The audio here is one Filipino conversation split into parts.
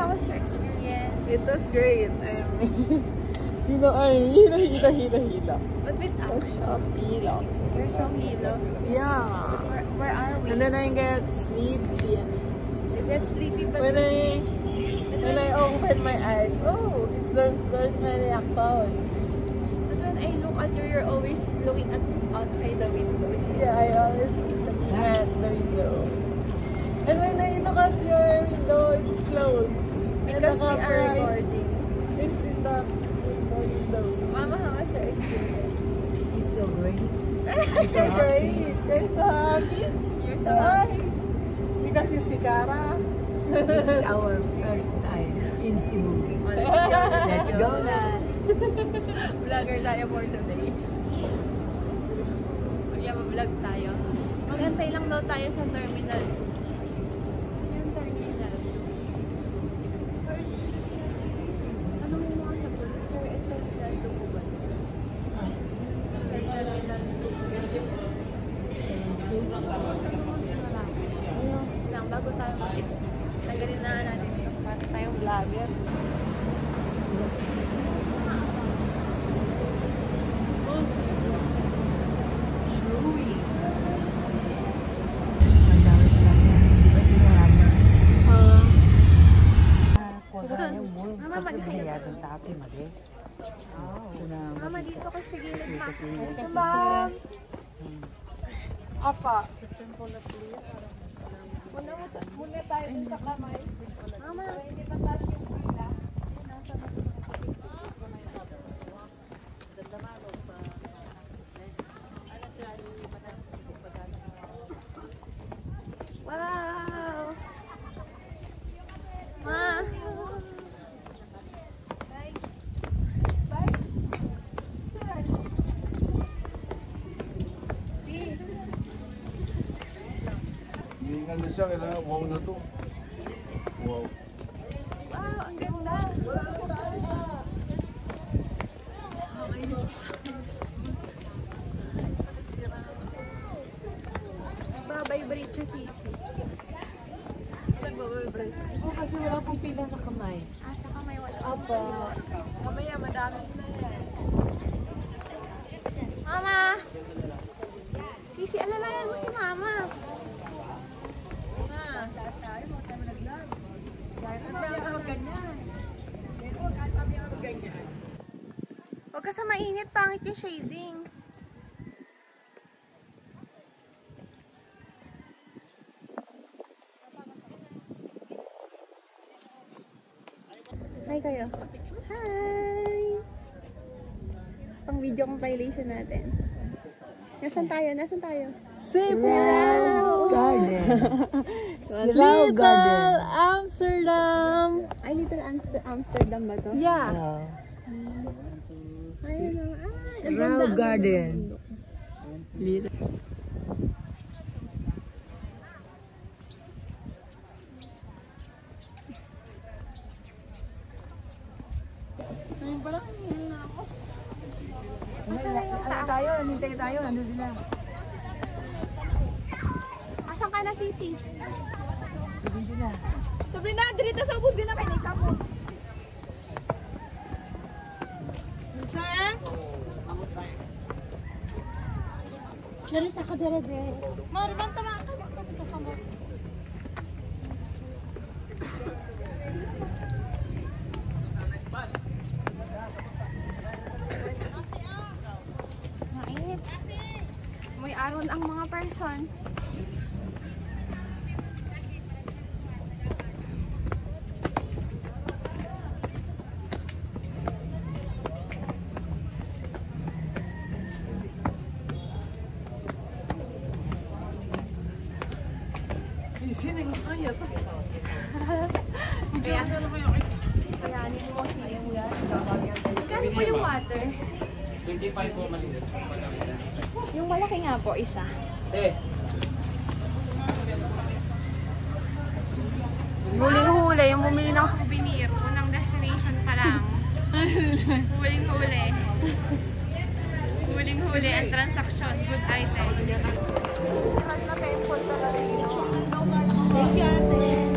how was your experience? It was great. Hila. But with action. Hila. You're so hilo. Yeah. Where are we? And then I get sleepy. You get sleepy, but When I open my eyes, oh, there's many clouds. But when I look at you, you're always looking at outside the windows. Yeah, I always look at the window. And when I look at your window, it's closed. Because we are recording. It's in the window. Mama, how was your experience? It's so great. It's so great. You're so happy. You're so happy. Because you see Cara. This is our first time in Cebu. Let's go na. Vlogger tayo for today. Mag-vlog tayo. Mag-antay lang daw tayo sa Terminal 2. Saan yung Terminal 2? First, ano mo mga sa Sir, ito Terminal 2 po ba? Sir, Terminal 2. Ayun lang, bago tayo mag-exit. Tagalin na natin ito para tayong vlogger. Mama, dito ko sa gilid, ma. Mama! Apa? Muna tayo dun sa kamay. Mama! Hindi pa tayo yung pila. Wow! Ma! Ano siya, kailangan wow na to. Wow. Wow, ang ganda. Nagbabibrate siya, Sisi. Nagbabibrate. Oh, kasi wala pong pila sa kamay. Ah, sa kamay wala. Apa. Mamaya, madami na yan. Mama! Sisi, alalayan mo si Mama. Huwag ka sa mainit, pangit yung shading. Hi kayo. Hi! Pang video compilation natin. Nasaan tayo? Nasaan tayo? Cebu Garden. Little Garden. Amsterdam. Ay, Little Amsterdam ba to? Yeah. Ayun na. Cebu Garden. Little. Ayun pala, hindi na ako. Ano tayo? Nintay tayo. Ano sila? Asan ka na, Sisi? Sabi sila. Sabrina, dirito sa ubod na kay Nikapo. Saan? Charis ako dere. Mariban tama ka sa kamot. Mainit. May aron ang mga person. Sino yung kaya pa? Kayanin mo si Kuya. Magkano po yung water? 25 po maliit. Yung malaki nga po, isa. Huling-huli, yung bumili ng souvenir. Unang destination pa lang. Huling-huli. Huling-huli ang transaction. Good item. Lahat na temple talaga rin. Thank you, ate.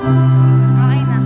Okay na.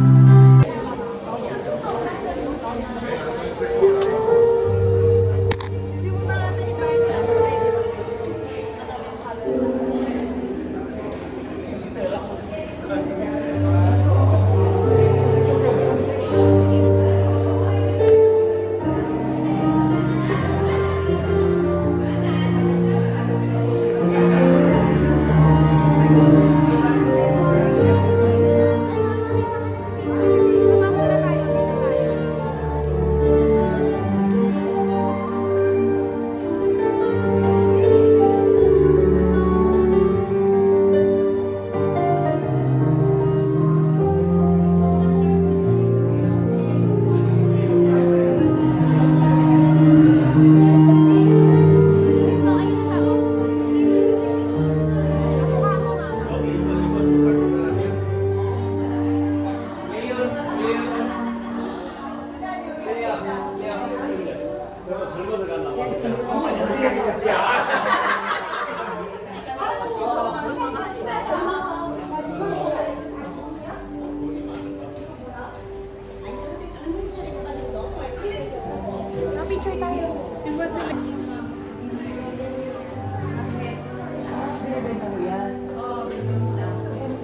Picture tayo.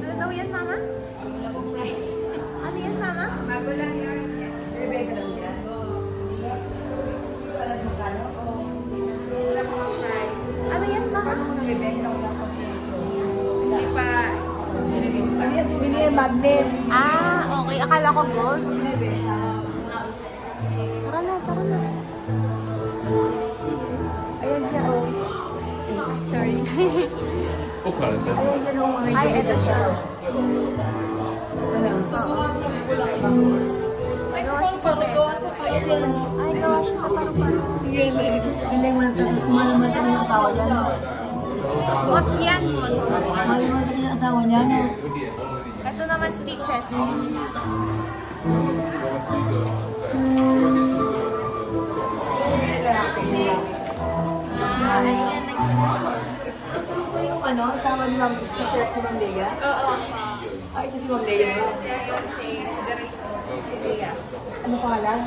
Ano daw yan, Mama? Ano yan, Mama? Bago lang yan. Ano yan, Mama? Hindi pa. Bili yung magnet. Ah, okay. Akala ko gold. Tara na, tara na. Ayan siya, oh. Sorry. Ayan siya nung mga Ay, eto siya. Ay, gawa siya sa Ay, gawa siya sa paru-paro. Hindi mo naman ito yung asawa niya, no? What yan? Mahal mo ito yung asawa niya, no? Ito naman stitches. Ito yung ano, asawa ni Ma'am, kasirat ni Ma'am Lea? Oo. Ay, ito si Ma'am Lea, no? Ano pangalan?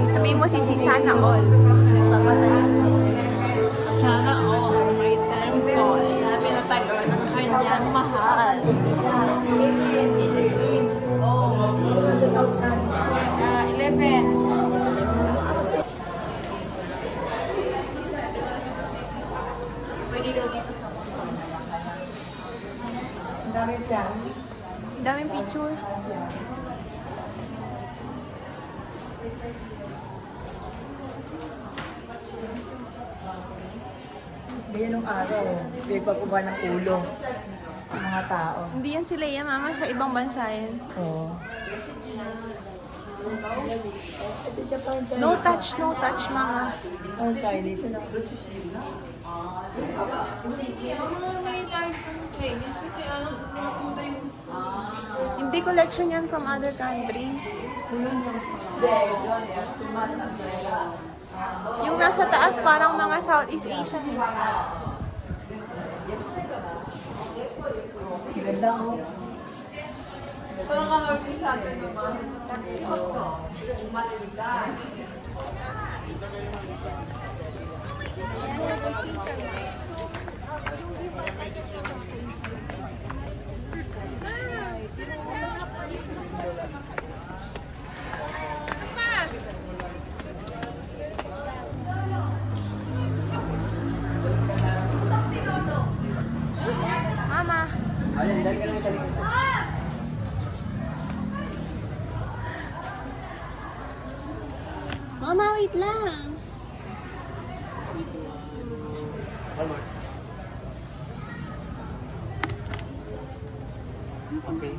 Sabihin mo si Sana All. Sana all may time call na pinatayo ng kanyang mahal. Oh, 11. Pwede daw dito sa Ang daming plan. daming picture. Ganyan nung araw, pinagpaguba ng ulo ang mga tao. Hindi yan si Leia, Mama. Sa ibang bansa yan. Oo. Ito siya pa yung No touch, Mama. Ang Chinese. Hindi collection yan from other countries. Yung nasa taas, parang mga Southeast Asian. Ganda ko. Parang ka-happy sa atin naman. Mama. Mama, wait lang. Okay.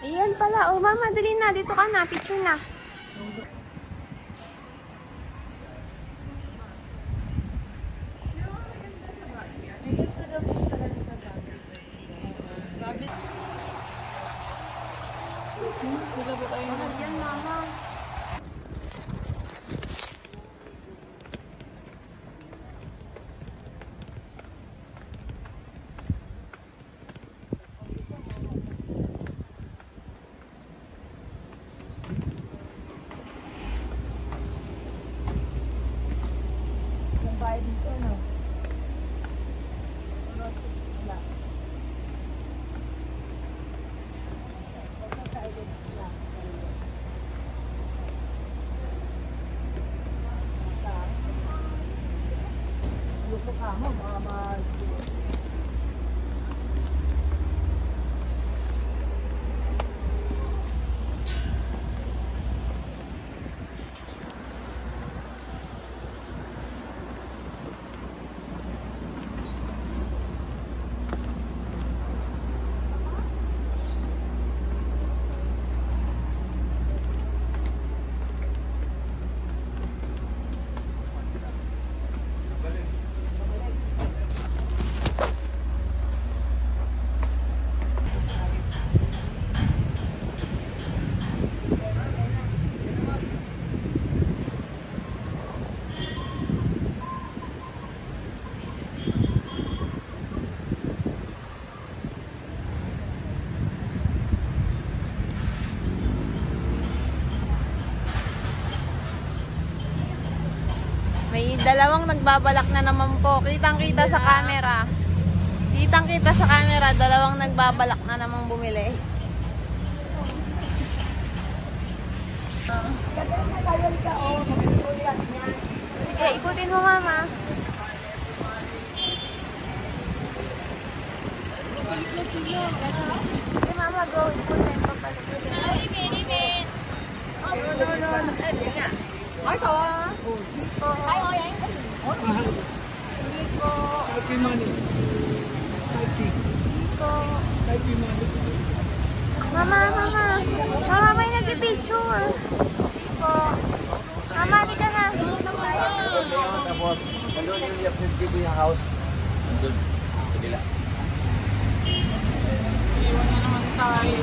Ayan pala. Oh, Mama, dali na. Dito ka na. Picture na. Ano? Lusok ka mo, mga May dalawang nagbabalak na naman po. Kitang-kita sa camera. Kitang-kita sa camera, dalawang nagbabalak na namang bumili. Sige, ikutin mo, mama. Sige, mama, go. Ikutin. Papalikutin. Ay, tawa! Hindi po. Hindi po. Happy money. Happy. Hindi po. Happy money. Mama, mama. Mama, may nag-picture. Hindi po. Mama, di ka na. Tapos, nandun yung Yapsin TV yung house. Nandun. Kanila. Iwan na naman tayo.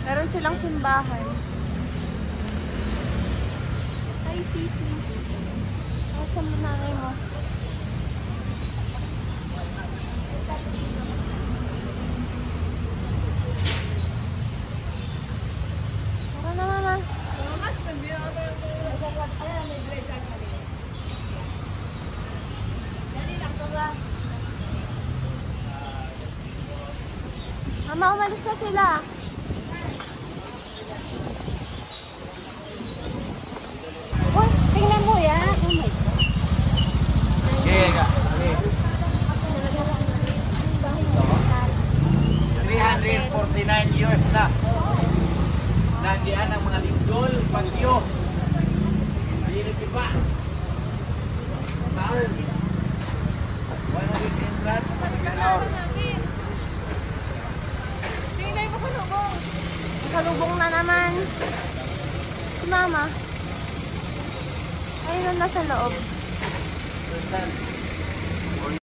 Meron silang simbahan. Hi, Sisi. Asan mo nanay mo? Tara na, mama. Mama, umalis na sila. Uy, tingnan mo yan. Oh my God. Okay, ka. Okay. 349 years na. Nagian ang mga lindol, bagyo. Hindi pa. Taon. 100 entrance. Kalubong na naman. Si mama. Ayun na nasa loob. Saan?